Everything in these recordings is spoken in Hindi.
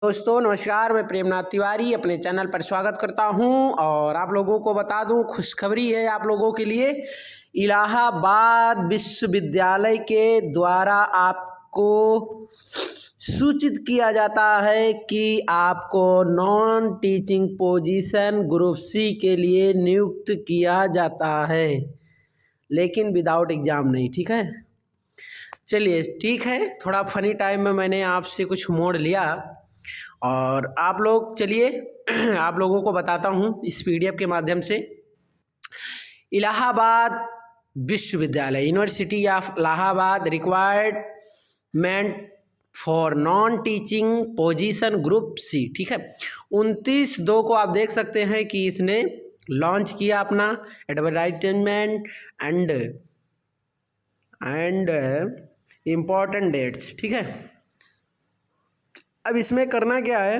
दोस्तों नमस्कार, मैं प्रेमनाथ तिवारी अपने चैनल पर स्वागत करता हूं और आप लोगों को बता दूं, खुशखबरी है आप लोगों के लिए। इलाहाबाद विश्वविद्यालय के द्वारा आपको सूचित किया जाता है कि आपको non teaching position group C के लिए नियुक्त किया जाता है, लेकिन विदाउट एग्ज़ाम नहीं। ठीक है, चलिए ठीक है। थोड़ा फनी टाइम में मैंने आपसे कुछ मोड़ लिया और आप लोग चलिए आप लोगों को बताता हूँ इस पीडीएफ के माध्यम से। इलाहाबाद विश्वविद्यालय, university of Allahabad requirement for non teaching position group C. ठीक है, 29/2 को आप देख सकते हैं कि इसने लॉन्च किया अपना एडवर्टाइजमेंट एंड इम्पॉर्टेंट डेट्स। ठीक है, अब इसमें करना क्या है,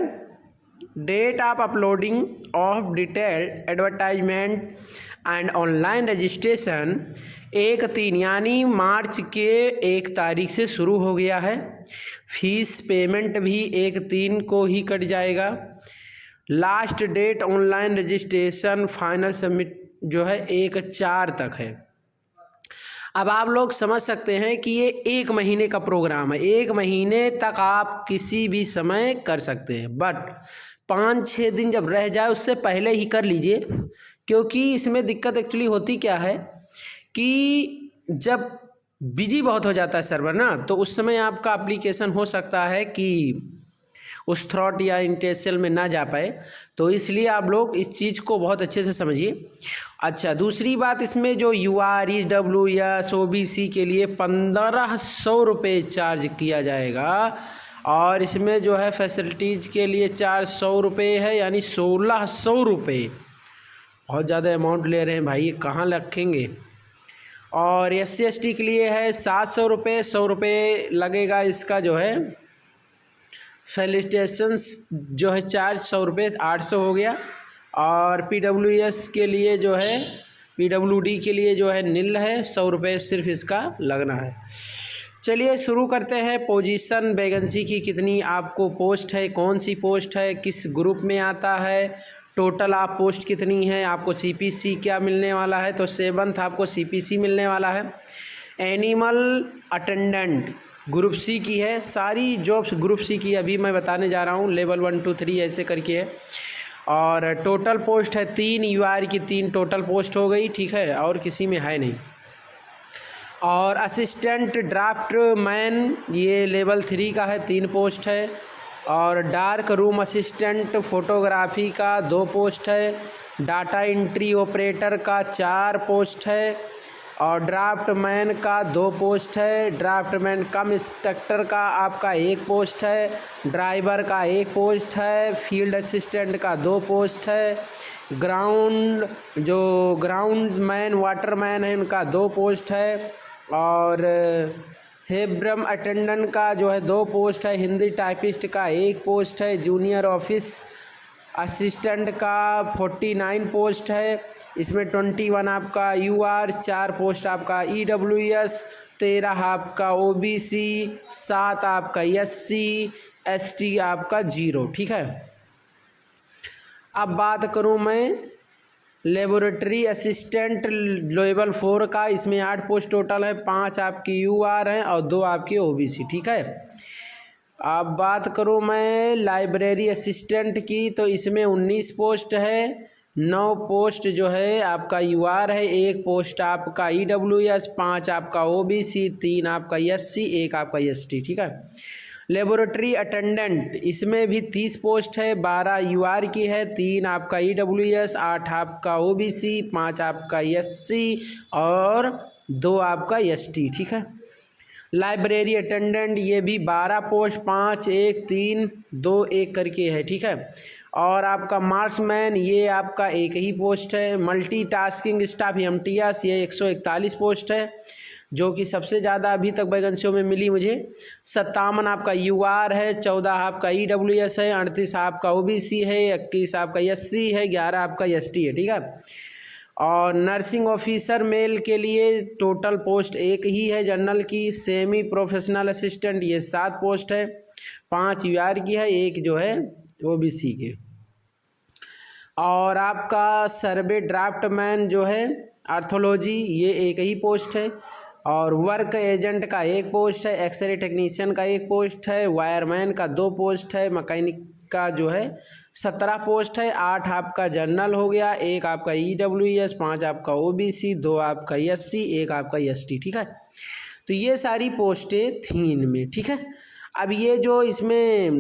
date of uploading of detailed advertisement and online registration 1/3 यानी मार्च के 1 तारीख से शुरू हो गया है। फीस पेमेंट भी 1/3 को ही कट जाएगा। Last date online registration final submit जो है 1/4 तक है। अब आप लोग समझ सकते हैं कि ये 1 महीने का प्रोग्राम है। 1 महीने तक आप किसी भी समय कर सकते हैं, बट 5-6 दिन जब रह जाए उससे पहले ही कर लीजिए, क्योंकि इसमें दिक्कत एक्चुअली होती क्या है कि जब बिजी बहुत हो जाता है सर्वर ना, तो उस समय आपका एप्लीकेशन हो सकता है कि उस थ्रॉट या इंटेंसियल में ना जा पाए, तो इसलिए आप लोग इस चीज़ को बहुत अच्छे से समझिए। अच्छा, दूसरी बात, इसमें जो UR EWS OBC के लिए 1500 रुपये चार्ज किया जाएगा और इसमें जो है फैसिलिटीज़ के लिए 400 रुपये है, यानी 1600 रुपये। बहुत ज़्यादा अमाउंट ले रहे हैं भाई, ये कहाँ रखेंगे। और SC ST के लिए है 700 रुपये, 100 रुपये लगेगा इसका जो है फैसिलिटेशंस जो है चार्ज 100 रुपये, 800 हो गया। और PWS के लिए जो है PWD के लिए जो है नील है, 100 रुपये सिर्फ इसका लगना है। चलिए शुरू करते हैं। पोजीशन वैकेंसी की कितनी आपको पोस्ट है, कौन सी पोस्ट है, किस ग्रुप में आता है, टोटल आप पोस्ट कितनी है, आपको CPC क्या मिलने वाला है, तो 7th आपको CPC मिलने वाला है। एनिमल अटेंडेंट ग्रुप सी की है, सारी जॉब्स ग्रुप सी की अभी मैं बताने जा रहा हूँ। लेवल 1 2 3 ऐसे करके है। और टोटल पोस्ट है 3, UR की 3 टोटल पोस्ट हो गई। ठीक है, और किसी में है नहीं। और असिस्टेंट ड्राफ्ट मैन ये लेवल 3 का है, 3 पोस्ट है। और डार्क रूम असिस्टेंट फोटोग्राफी का 2 पोस्ट है। डाटा एंट्री ऑपरेटर का 4 पोस्ट है। और ड्राफ्ट मैन का 2 पोस्ट है। ड्राफ्ट मैन कम इंस्ट्रक्टर का आपका 1 पोस्ट है। ड्राइवर का 1 पोस्ट है। फील्ड असिस्टेंट का 2 पोस्ट है। ग्राउंड मैन वाटर मैन है, उनका 2 पोस्ट है। और हेब्रम अटेंडेंट का जो है 2 पोस्ट है। हिंदी टाइपिस्ट का 1 पोस्ट है। जूनियर ऑफिस असिस्टेंट का 49 पोस्ट है। इसमें 21 आपका UR, 4 पोस्ट आपका EWS, 13 आपका OBC, 7 आपका SC ST आपका 0। ठीक है, अब बात करूं मैं लेबोरेटरी असिस्टेंट लेवल 4 का। इसमें 8 पोस्ट टोटल है, 5 आपकी UR हैं और 2 आपकी OBC। ठीक है, अब बात करूं मैं लाइब्रेरी असिस्टेंट की, तो इसमें 19 पोस्ट है। 9 पोस्ट जो है आपका UR है, 1 पोस्ट आपका EWS, 5 आपका OBC, 3 आपका SC, 1 आपका ST। ठीक है, लेबोरेटरी अटेंडेंट इसमें भी 30 पोस्ट है। 12 UR की है, 3 आपका EWS, 8 आपका OBC, 5 आपका SC और 2 आपका ST। ठीक है, लाइब्रेरी अटेंडेंट ये भी 12 पोस्ट, 5 1 3 2 1 करके है। ठीक है, और आपका मार्क्समैन ये आपका 1 ही पोस्ट है। मल्टीटास्किंग स्टाफ MTS ये 141 पोस्ट है, जो कि सबसे ज़्यादा अभी तक वैकेंसियों में मिली मुझे। 57 आपका UR है, 14 आपका EWS है, 38 आपका OBC है, 21 आपका SC है, 11 आपका ST है। ठीक है, और नर्सिंग ऑफिसर मेल के लिए टोटल पोस्ट एक ही है जनरल की। सेमी प्रोफेशनल असिस्टेंट ये 7 पोस्ट है, 5 यूआर की है, 1 जो है ओबीसी की। और आपका सर्वे ड्राफ्टमैन जो है आर्थोलॉजी ये एक ही पोस्ट है। और वर्क एजेंट का 1 पोस्ट है, एक्सरे टेक्नीशियन का 1 पोस्ट है, वायरमैन का 2 पोस्ट है, मैकेनिक का जो है 17 पोस्ट है। 8 आपका जनरल हो गया, 1 आपका ईडब्ल्यूएस, 5 आपका ओबीसी, 2 आपका एससी, 1 आपका एसटी। ठीक है, तो ये सारी पोस्टें थी इनमें। ठीक है, अब ये जो इसमें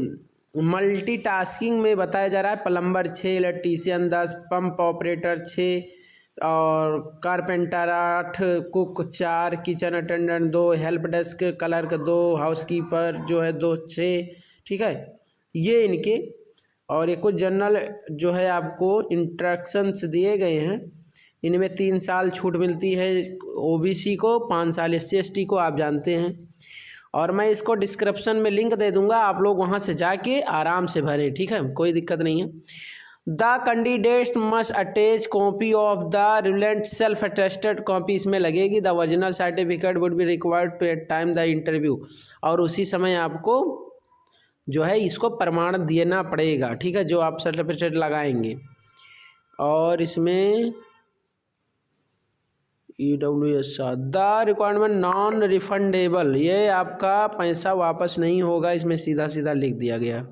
मल्टीटास्किंग में बताया जा रहा है, प्लम्बर 6, इलेक्ट्रीशियन 10, पंप ऑपरेटर 6 और carpenter 8, cook 4, kitchen attendant 2, help desk clerk 2, housekeeper जो है 2, 6। ठीक है, ये इनके। और ये कुछ जनरल जो है आपको इंस्ट्रक्शंस दिए गए हैं। इनमें 3 साल छूट मिलती है ओबीसी को, 5 साल एससी एसटी को, आप जानते हैं। और मैं इसको डिस्क्रिप्शन में लिंक दे दूंगा, आप लोग वहाँ से जाके आराम से भरें। ठीक है, कोई दिक्कत नहीं है। The candidate must attach copy of the relevant self attested copy इसमें लगेगी। The original certificate would be required to at time the interview, और उसी समय आपको जो है इसको प्रमाण देना पड़ेगा। ठीक है, जो आप सर्टिफिकेट लगाएंगे। और इसमें EWS the requirement non refundable, ये आपका पैसा वापस नहीं होगा, इसमें सीधा सीधा लिख दिया गया।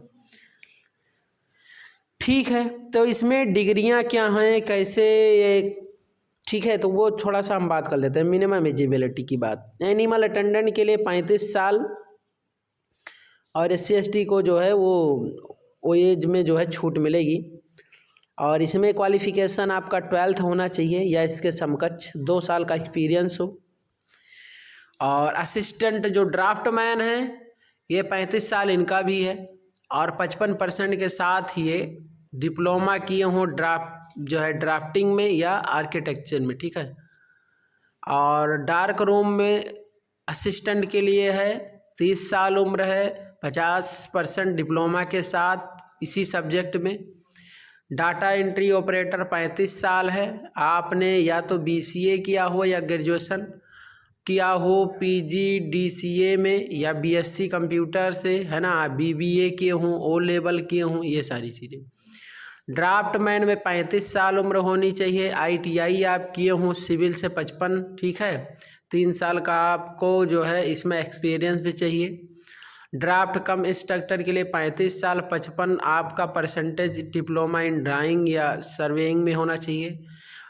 ठीक है, तो इसमें डिग्रियां क्या हैं, कैसे ये, ठीक है, तो वो थोड़ा सा हम बात कर लेते हैं। मिनिमम एजिबिलिटी की बात, एनिमल अटेंडेंट के लिए 35 साल और SC ST को जो है वो एज में जो है छूट मिलेगी। और इसमें क्वालिफ़िकेशन आपका 12th होना चाहिए या इसके समकक्ष, 2 साल का एक्सपीरियंस हो। और असिस्टेंट जो ड्राफ्टमैन है ये 35 साल इनका भी है, और 55% के साथ ये डिप्लोमा किए हों ड्राफ्टिंग में या आर्किटेक्चर में। ठीक है, और डार्क रूम में असिस्टेंट के लिए है 30 साल उम्र है, 50% डिप्लोमा के साथ इसी सब्जेक्ट में। डाटा एंट्री ऑपरेटर 35 साल है, आपने या तो BCA किया हो या ग्रेजुएशन किया हो PG DCA में, या BSc कंप्यूटर से है ना, BBA किए हों, O लेवल किए हों, ये सारी चीज़ें। ड्राफ्टमैन में 35 साल उम्र होनी चाहिए, ITI आप किए हों, सिविल से 55। ठीक है, 3 साल का आपको जो है इसमें एक्सपीरियंस भी चाहिए। ड्राफ्ट कम इंस्ट्रक्टर के लिए 35 साल, 55 आपका परसेंटेज डिप्लोमा इन ड्राइंग या सर्वेइंग में होना चाहिए।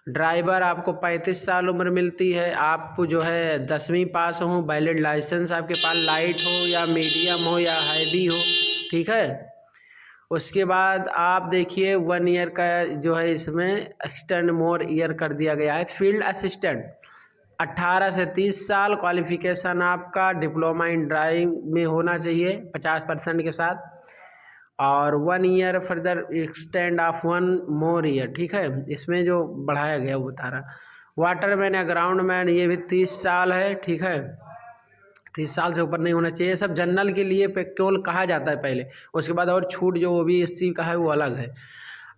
ड्राइवर आपको 35 साल उम्र मिलती है, आप जो है 10वीं पास हो, वैलिड लाइसेंस आपके पास लाइट हो या मीडियम हो या हैवी हो। ठीक है, उसके बाद आप देखिए 1 ईयर का जो है इसमें एक्सटेंड मोर ईयर कर दिया गया है। फील्ड असिस्टेंट 18 से 30 साल, क्वालिफिकेशन आपका डिप्लोमा इन ड्राइंग में होना चाहिए 50% के साथ, और 1 year further extend of 1 more year. ठीक है, इसमें जो बढ़ाया गया वो बता रहा। वाटरमैन या ग्राउंडमैन ये भी 30 साल है। ठीक है, 30 साल से ऊपर नहीं होना चाहिए। सब जनरल के लिए केवल कहा जाता है पहले, उसके बाद और छूट जो OBC का है वो अलग है।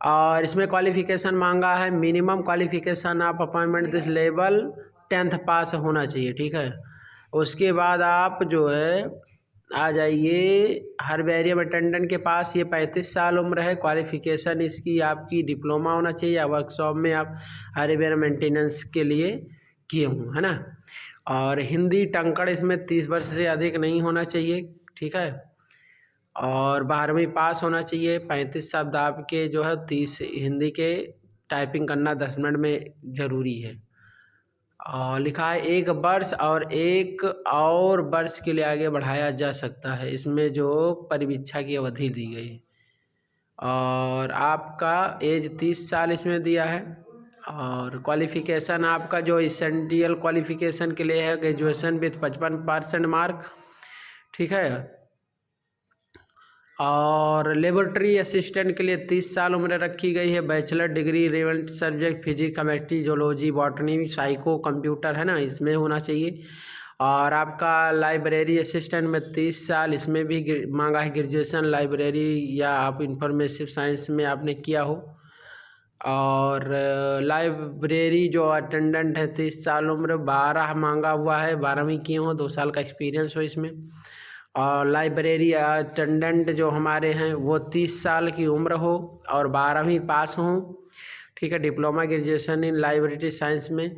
और इसमें क्वालिफिकेशन मांगा है, मिनिमम क्वालिफिकेशन आप अपॉइंटमेंट दिस लेवल 10th पास होना चाहिए। ठीक है, उसके बाद आप जो है आ जाइए हर्बेरियम अटेंडेंट के पास, ये 35 साल उम्र है, क्वालिफिकेशन इसकी आपकी डिप्लोमा होना चाहिए या वर्कशॉप में आप हर्बेरियम मेंटेनेंस के लिए किए हों, है ना। और हिंदी टंकड़ इसमें 30 वर्ष से अधिक नहीं होना चाहिए। ठीक है, और 12वीं पास होना चाहिए। 35 शब्द आपके जो है 30 हिंदी के टाइपिंग करना 10 मिनट में ज़रूरी है। और लिखा है 1 वर्ष और 1 और वर्ष के लिए आगे बढ़ाया जा सकता है, इसमें जो परिवीक्षा की अवधि दी गई है। और आपका एज 30 साल इसमें दिया है। और क्वालिफ़िकेशन आपका जो एसेंशियल क्वालिफ़िकेशन के लिए है ग्रेजुएशन विथ 55% मार्क। ठीक है, और लेबोरेटरी असिस्टेंट के लिए 30 साल उम्र रखी गई है। Bachelor degree relevant subject physics, chemistry, zoology, botany, psycho, computer है ना, इसमें होना चाहिए। और आपका लाइब्रेरी असिस्टेंट में 30 साल, इसमें भी मांगा है ग्रेजुएशन लाइब्रेरी या आप इंफॉर्मेटिव साइंस में आपने किया हो। और लाइब्रेरी जो अटेंडेंट है 30 साल उम्र, 12 मांगा हुआ है, 12वीं किए हो, 2 साल का एक्सपीरियंस हो इसमें। और लाइब्रेरी अटेंडेंट जो हमारे हैं वो 30 साल की उम्र हो और 12वीं पास हों, ठीक है, diploma graduation in library science में।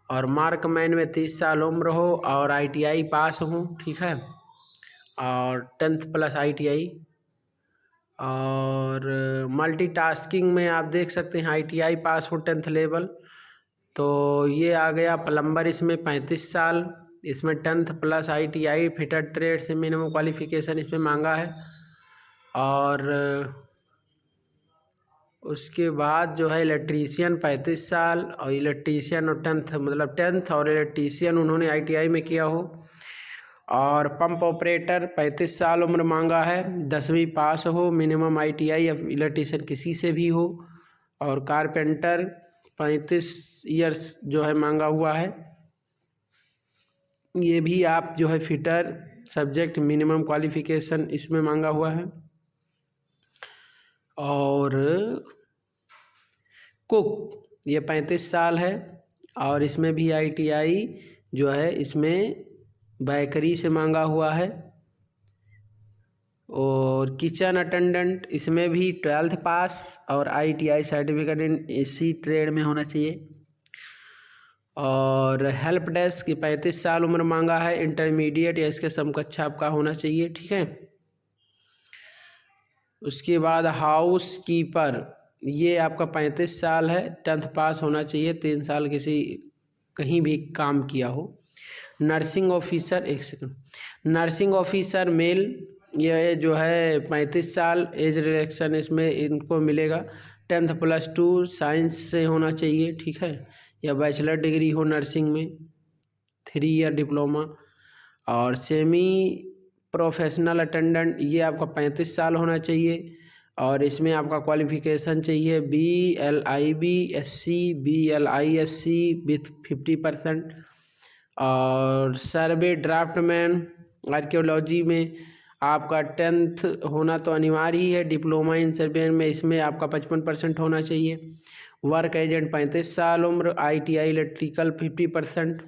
और मार्कमैन में 30 साल उम्र हो और ITI पास हो, ठीक है, और 10th प्लस ITI। और मल्टीटास्किंग में आप देख सकते हैं ITI पास हो 10th लेवल। तो ये आ गया प्लम्बर, इसमें 35 साल, इसमें 10th plus ITI fitter trade से मिनिमम क्वालिफिकेशन इसमें मांगा है। और उसके बाद जो है इलेक्ट्रीशियन 35 साल, और इलेक्ट्रीशियन और 10th मतलब 10th और इलेक्ट्रीशियन उन्होंने ITI में किया हो। और पंप ऑपरेटर 35 साल उम्र मांगा है, 10वीं पास हो, मिनिमम ITI या इलेक्ट्रीशियन किसी से भी हो। और कारपेंटर 35 ईयर्स जो है मांगा हुआ है, ये भी आप जो है फिटर सब्जेक्ट मिनिमम क्वालिफिकेशन इसमें मांगा हुआ है। और कुक ये 35 साल है और इसमें भी ITI जो है इसमें बेकरी से मांगा हुआ है। और किचन अटेंडेंट इसमें भी 12th पास और ITI सर्टिफिकेट इन इसी ट्रेड में होना चाहिए। और हेल्प डेस्क की 35 साल उम्र मांगा है, इंटरमीडिएट या इसके समकक्ष आपका होना चाहिए, ठीक है। उसके बाद हाउस कीपर ये आपका 35 साल है, 10th पास होना चाहिए, 3 साल किसी कहीं भी काम किया हो। नर्सिंग ऑफिसर, एक सेकंड, नर्सिंग ऑफिसर मेल ये जो है 35 साल, एज रिलेक्शन इसमें इनको मिलेगा। 10th प्लस 2 साइंस से होना चाहिए, ठीक है, या बैचलर डिग्री हो नर्सिंग में, 3 ईयर डिप्लोमा। और सेमी प्रोफेशनल अटेंडेंट ये आपका 35 साल होना चाहिए और इसमें आपका क्वालिफिकेशन चाहिए BLIB SC BLISC विथ 50%। और सर्वे ड्राफ्टमैन आर्कियोलॉजी में आपका 10th होना तो अनिवार्य ही है, डिप्लोमा इन सर्वे में इसमें आपका 55% होना चाहिए। वर्क एजेंट 35 साल उम्र, ITI इलेक्ट्रिकल 50%।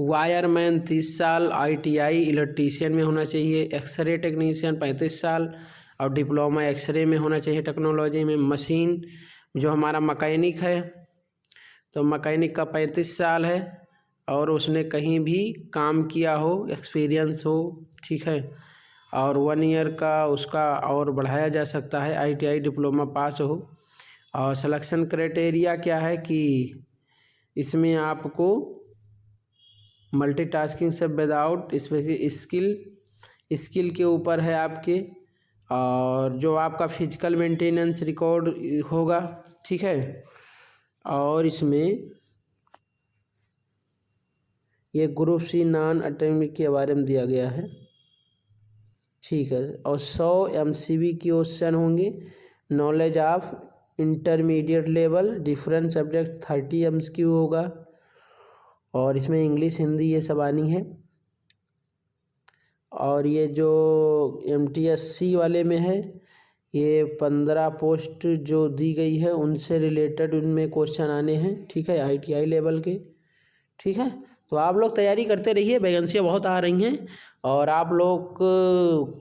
वायरमैन 30 साल, ITI इलेक्ट्रीशियन में होना चाहिए। एक्सरे टेक्नीशियन 35 साल और डिप्लोमा एक्सरे में होना चाहिए टेक्नोलॉजी में। मशीन जो हमारा मैकेनिक है तो मैकेनिक का 35 साल है और उसने कहीं भी काम किया हो, एक्सपीरियंस हो, ठीक है, और 1 ईयर का उसका और बढ़ाया जा सकता है, ITI डिप्लोमा पास हो। और सिलेक्शन क्राइटेरिया क्या है कि इसमें आपको मल्टीटास्किंग से विदाउट स्किल के ऊपर है आपके, और जो आपका फिजिकल मेंटेनेंस रिकॉर्ड होगा, ठीक है। और इसमें ये ग्रुप C नॉन अटेमिक के बारे में दिया गया है, ठीक है। और 100 MCB क्वेश्चन होंगे। Knowledge of intermediate level, different subject 30 MCQ होगा। और इसमें इंग्लिश हिंदी ये सब आनी है। और ये जो MTSC वाले में है ये 15 पोस्ट जो दी गई है उनसे रिलेटेड उनमें क्वेश्चन आने हैं, ठीक है, ITI लेवल के, ठीक है। तो आप लोग तैयारी करते रहिए, वैकेंसियाँ बहुत आ रही हैं और आप लोग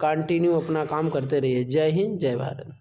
कंटिन्यू अपना काम करते रहिए। जय हिंद, जय भारत।